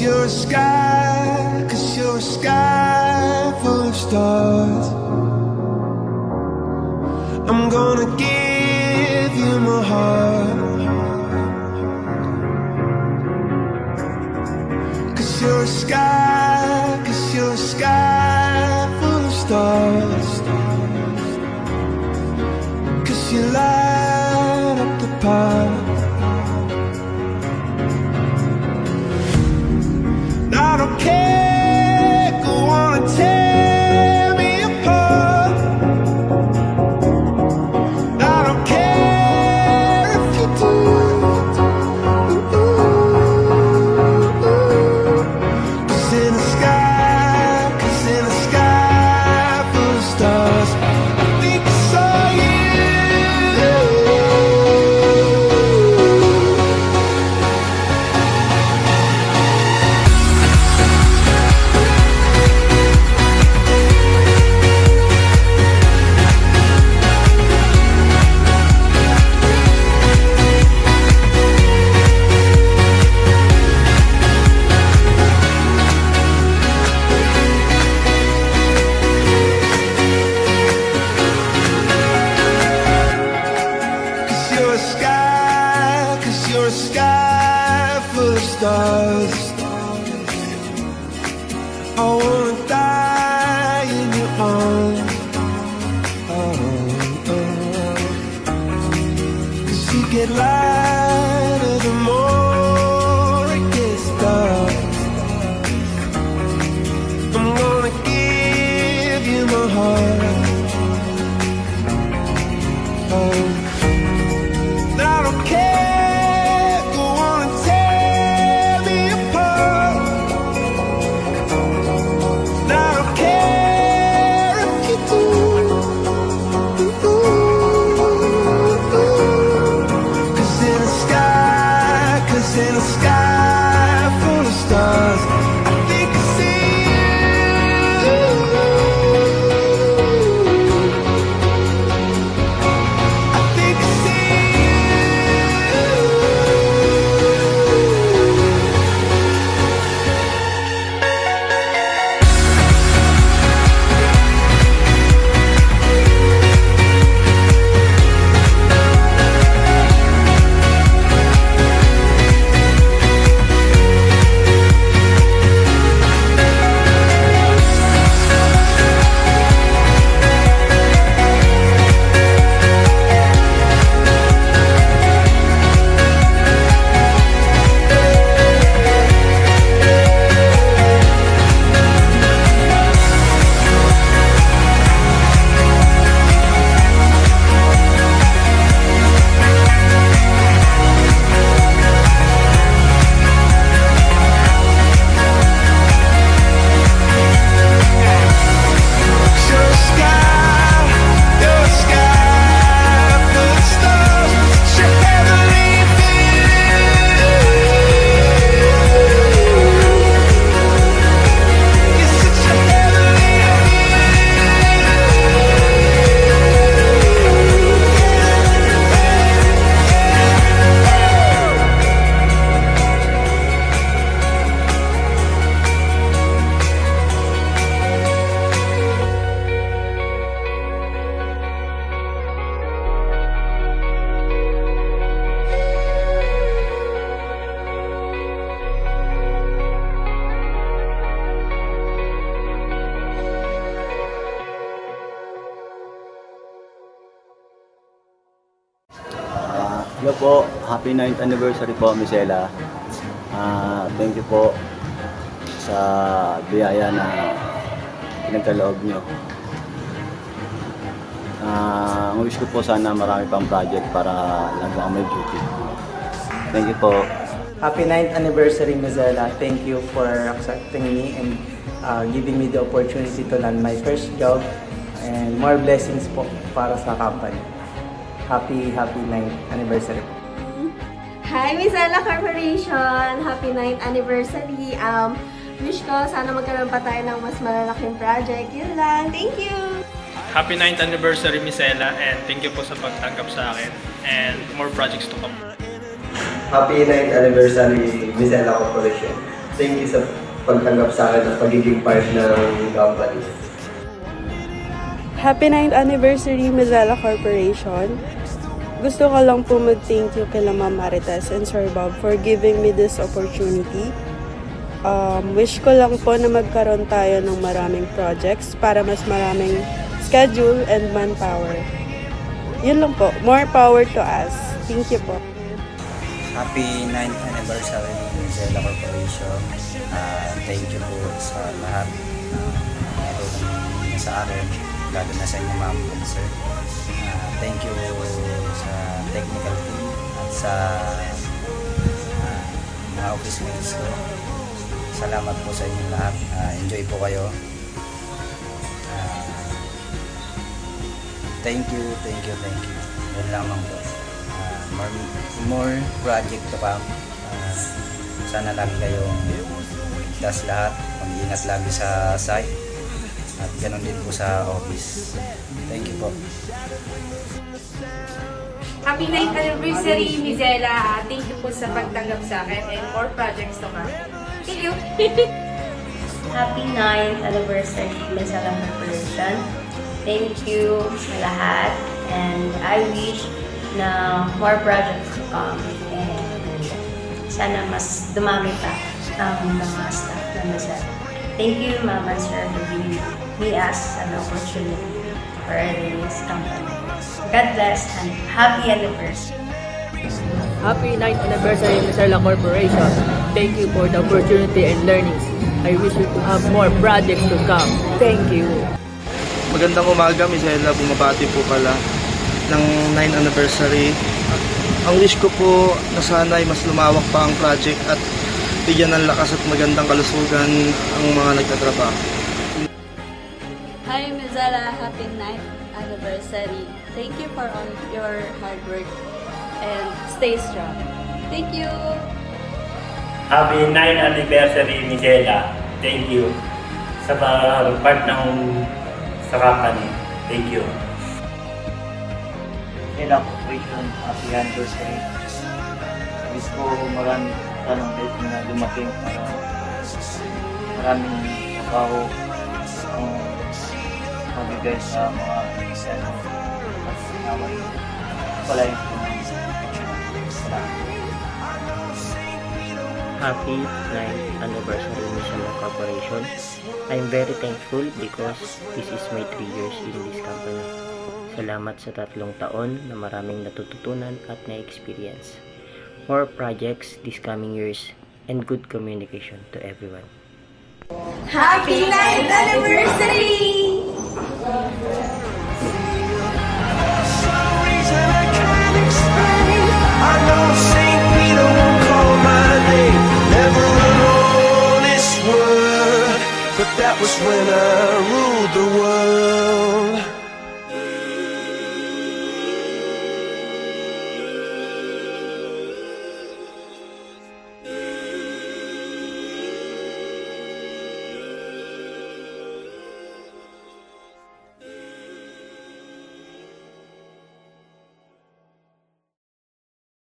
you're a sky, 'cause you're a sky full of stars. I'm gonna give you my heart, 'cause you're a sky, 'cause you're a sky full of stars. 'Cause you light up the path. I don't care, go on and tear me apart. I don't care if you do. 'Cause in the sky, 'cause in the sky full of stars, I think I saw you. You're a sky full of stars. I wanna die in your arms. Oh, oh. 'Cause you get lighter the more it gets dark. I'm gonna give you my heart. Oh, I don't care. In a sky full of stars, I think I see you. I think I see Hello po, happy 9th anniversary po, Miss Ella. Thank you po sa biyaya na pinagkaloob nyo. Ang wish ko po sana marami pang project para lang may duty. Thank you po. Happy 9th anniversary, Miss Ella. Thank you for accepting me and giving me the opportunity to land my first job and more blessings po para sa company. Happy 9th anniversary. Hi, Miss Ella Corporation! Happy 9th anniversary! Wish ko sana magkaroon pa tayo ng mas malalaking project. Yun lang. Thank you! Happy 9th anniversary, Miss Ella, and thank you po sa pagtanggap sa akin and more projects to come. Happy 9th anniversary, Miss Ella Corporation. thank you sa pagtanggap sa akin at pagiging part ng company. Happy 9th anniversary, Mozilla Corporation. Gusto ko lang po mag-thank you kay Ma'am Marites and Sir Bob for giving me this opportunity. Wish ko lang po na magkaroon tayo ng maraming projects para mas maraming schedule and manpower. Yun lang po. More power to us. Thank you po. Happy 9th anniversary ng Mozilla Corporation. Thank you po sa lahat na natulong niyo sa akin, lalo na sa inyo ma'am and sir. Thank you sa technical team at sa mga office mates ko. Salamat po sa inyo lahat. Enjoy po kayo. Thank you. Yan lamang po. More project to come. Sana lagi kayong ligtas lahat. Mag-ingat lagi sa site. At ganoon din po sa office. Thank you po. Happy 9th anniversary, Mizella. Thank you po sa pagtanggap sa akin and more projects to come. Thank you. Happy 9th anniversary, Mozilla Corporation. Thank you sa lahat. And I wish na more projects to come. And sana mas dumami pa ang mga staff na Mozilla. Thank you, Mama Sir, for giving me as an opportunity for this company. God bless and happy anniversary. Happy 9th anniversary, Mozilla Corporation. Thank you for the opportunity and learnings. I wish you to have more projects to come. Thank you. Magandang umaga, Mizella. Bumabati po pala ng 9th anniversary. Ang wish ko po na sana ay mas lumawak pa ang project at bigyan ng lakas at magandang kalusugan ang mga nagtatrabaho. Hi, Mozilla. Happy 9th anniversary. Thank you for all your hard work and stay strong. Thank you. Happy 9th anniversary, Mizella. Thank you sa part ng sa company. Thank you. Mozilla Corporation, happy anniversary. Wish ko maraming tanong na dumating para maraming trabaho ang mabigay sa mga isano at naway pala yung Happy 9th anniversary, Mozilla Corporation. I'm very thankful because this is my 3 years in this company. Salamat sa 3 taon na maraming natututunan at na-experience. More projects this coming years and good communication to everyone. Happy 9th anniversary! Some reason I can't explain. I know St. Peter won't call my name. Never an honest word, but that was when I ruled the world.